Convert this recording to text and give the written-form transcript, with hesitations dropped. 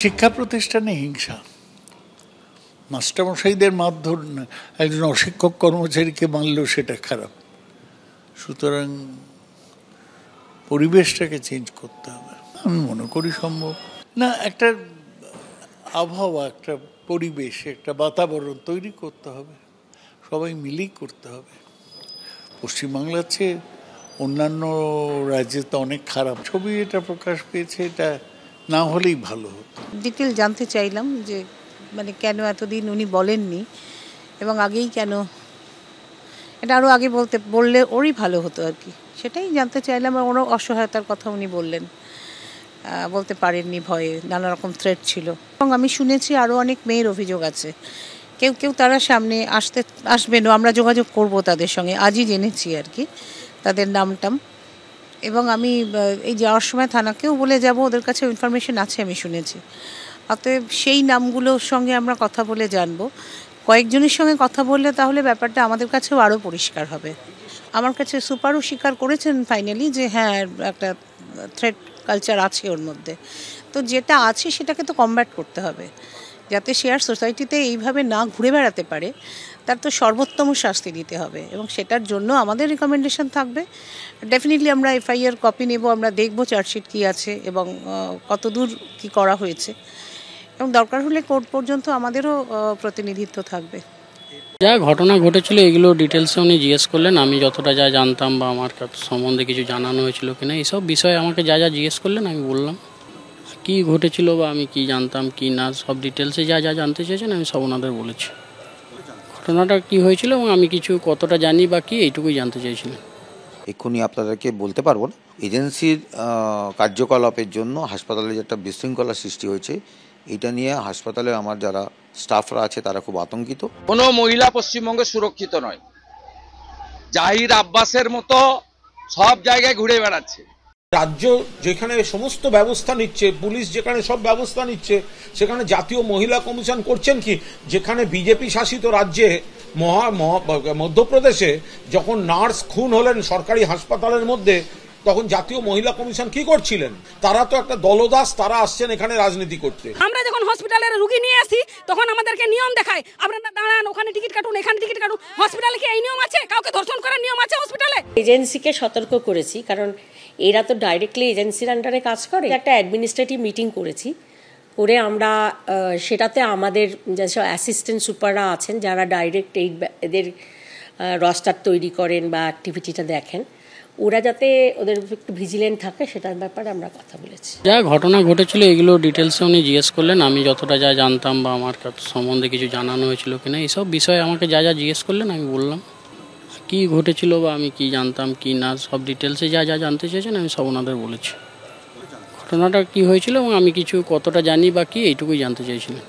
শিক্ষা প্রতিষ্ঠানে হিংসা, মাস্টারমশাইদের মারধর না, একজন অশিক্ষক কর্মচারীকে মারলেও সেটা খারাপ। সুতরাং পরিবেশটাকে চেঞ্জ করতে হবে, আমি মনে করি সম্ভব না। একটা আবহাওয়া, একটা পরিবেশ, একটা বাতাবরণ তৈরি করতে হবে, সবাই মিলেই করতে হবে। পশ্চিমবাংলার চেয়ে অন্যান্য রাজ্যে তো অনেক খারাপ ছবি এটা প্রকাশ পেয়েছে, এটা না হলেই ভালো হতো। ডিটেল জানতে চাইলাম যে মানে কেন এতদিন উনি বলেননি এবং আগেই কেন, এটা আরও আগে বললে ওরই ভালো হতো আর কি, সেটাই জানতে চাইলাম। আর ওরও অসহায়তার কথা উনি বললেন, বলতে পারেননি ভয়ে, নানা রকম থ্রেট ছিল। এবং আমি শুনেছি আরও অনেক মেয়ের অভিযোগ আছে, কেউ কেউ তারা সামনে আসবেনও, আমরা যোগাযোগ করব তাদের সঙ্গে, আজই জেনেছি আর কি তাদের নামটাম। এবং আমি এই যাওয়ার সময় থানাকেও বলে যাব, ওদের কাছে ইনফরমেশন আছে আমি শুনেছি। অতএব সেই নামগুলোর সঙ্গে আমরা কথা বলে জানবো, কয়েকজনের সঙ্গে কথা বললে তাহলে ব্যাপারটা আমাদের কাছেও আরও পরিষ্কার হবে। আমার কাছে সুপারও স্বীকার করেছেন ফাইনালি যে হ্যাঁ একটা থ্রেট কালচার আছে ওর মধ্যে। তো যেটা আছে সেটাকে তো কমব্যাট করতে হবে, যাতে সে আর সোসাইটিতে এইভাবে না ঘুরে বেড়াতে পারে, তার তো সর্বোত্তম শাস্তি দিতে হবে। এবং সেটার জন্য আমাদের রিকমেন্ডেশন থাকবে। ডেফিনেটলি আমরা এফআইআর কপি নেব, আমরা দেখব চার্জশিট কী আছে এবং কতদূর কী করা হয়েছে, এবং দরকার হলে কোর্ট পর্যন্ত আমাদেরও প্রতিনিধিত্ব থাকবে। যা ঘটনা ঘটেছিল এগুলো ডিটেলসে উনি জিজ্ঞেস করলেন, আমি যতটা যা জানতাম বা আমার সম্বন্ধে কিছু জানানো হয়েছিল কিনা এইসব বিষয়ে আমাকে যা যা জিজ্ঞেস করলেন আমি বললাম কি ঘটেছিল বা আমি কি জানতাম কি না, সব ডিটেলসে যা যা জানতে চেয়েছেন আমি সব ওনাদের বলেছি। ঘটনাটা কি হয়েছিল এবং আমি কিছু কতটা জানি বা কি এইটুকুই জানতে চেয়েছিলাম। এক্ষুনি আপনাদেরকে বলতে পারবো না। এজেন্সির কার্যকলাপের জন্য হাসপাতালে যে একটা বিশৃঙ্খলা সৃষ্টি হয়েছে, এটা নিয়ে হাসপাতালে আমার যারা স্টাফরা আছে তারা খুব আতঙ্কিত। কোনো মহিলা পশ্চিমবঙ্গে সুরক্ষিত নয়। জাহির আব্বাসের মতো সব জায়গায় ঘুরে বেড়াচ্ছে। রাজ্য যেখানে সমস্ত ব্যবস্থা নিচ্ছে, পুলিশ যেখানে সব ব্যবস্থা নিচ্ছে, সেখানে জাতীয় মহিলা কমিশন করছেন কি? যেখানে বিজেপি শাসিত রাজ্যে মধ্যপ্রদেশে যখন নার্স খুন হলেন সরকারি হাসপাতালের মধ্যে, তখন জাতীয় মহিলা কমিশন কি করছিলেন? তারা তো একটা দলদাস, তারা আসছেন এখানে রাজনীতি করতে। আমরা যখন হসপিটালের রুগী নিয়ে আসি তখন আমাদেরকে নিয়ম দেখায়, আপনারা দাঁড়ান, ওখানে টিকিট কাটুন, এখানে টিকিট কাটুন। হসপিটালে কি এই নিয়ম আছে? কাউকে ধর্ষণ করার নিয়ম আছে হসপিটালে? এজেন্সিকে সতর্ক করেছি, কারণ এরা তো ডাইরেক্টলি এজেন্সির আন্ডারে কাজ করে। একটা অ্যাডমিনিস্ট্রেটিভ মিটিং করেছি, করে আমরা সেটাতে আমাদের যেসব অ্যাসিস্ট্যান্ট সুপাররা আছেন যারা ডাইরেক্ট এদের রস্টার তৈরি করেন বা অ্যাক্টিভিটিটা দেখেন, ওরা যাতে ওদের একটু ভিজিলেন্ট থাকে সেটার ব্যাপারে আমরা কথা বলেছি। যা ঘটনা ঘটেছিল এগুলো ডিটেলসে উনি জিজ্ঞেস করলেন, আমি যতটা যা জানতাম বা আমার সম্বন্ধে কিছু জানানো হয়েছিল কিনা এইসব বিষয়ে আমাকে যা যা জিজ্ঞেস করলেন আমি বললাম কি ঘটেছিল বা আমি কি জানতাম কি না, সব ডিটেলসে যা যা জানতে চেয়েছেন আমি সব ওনাদের বলেছি। ঘটনাটা কি হয়েছিল এবং আমি কিছু কতটা জানি বা কি এইটুকুই জানতে চেয়েছিলাম।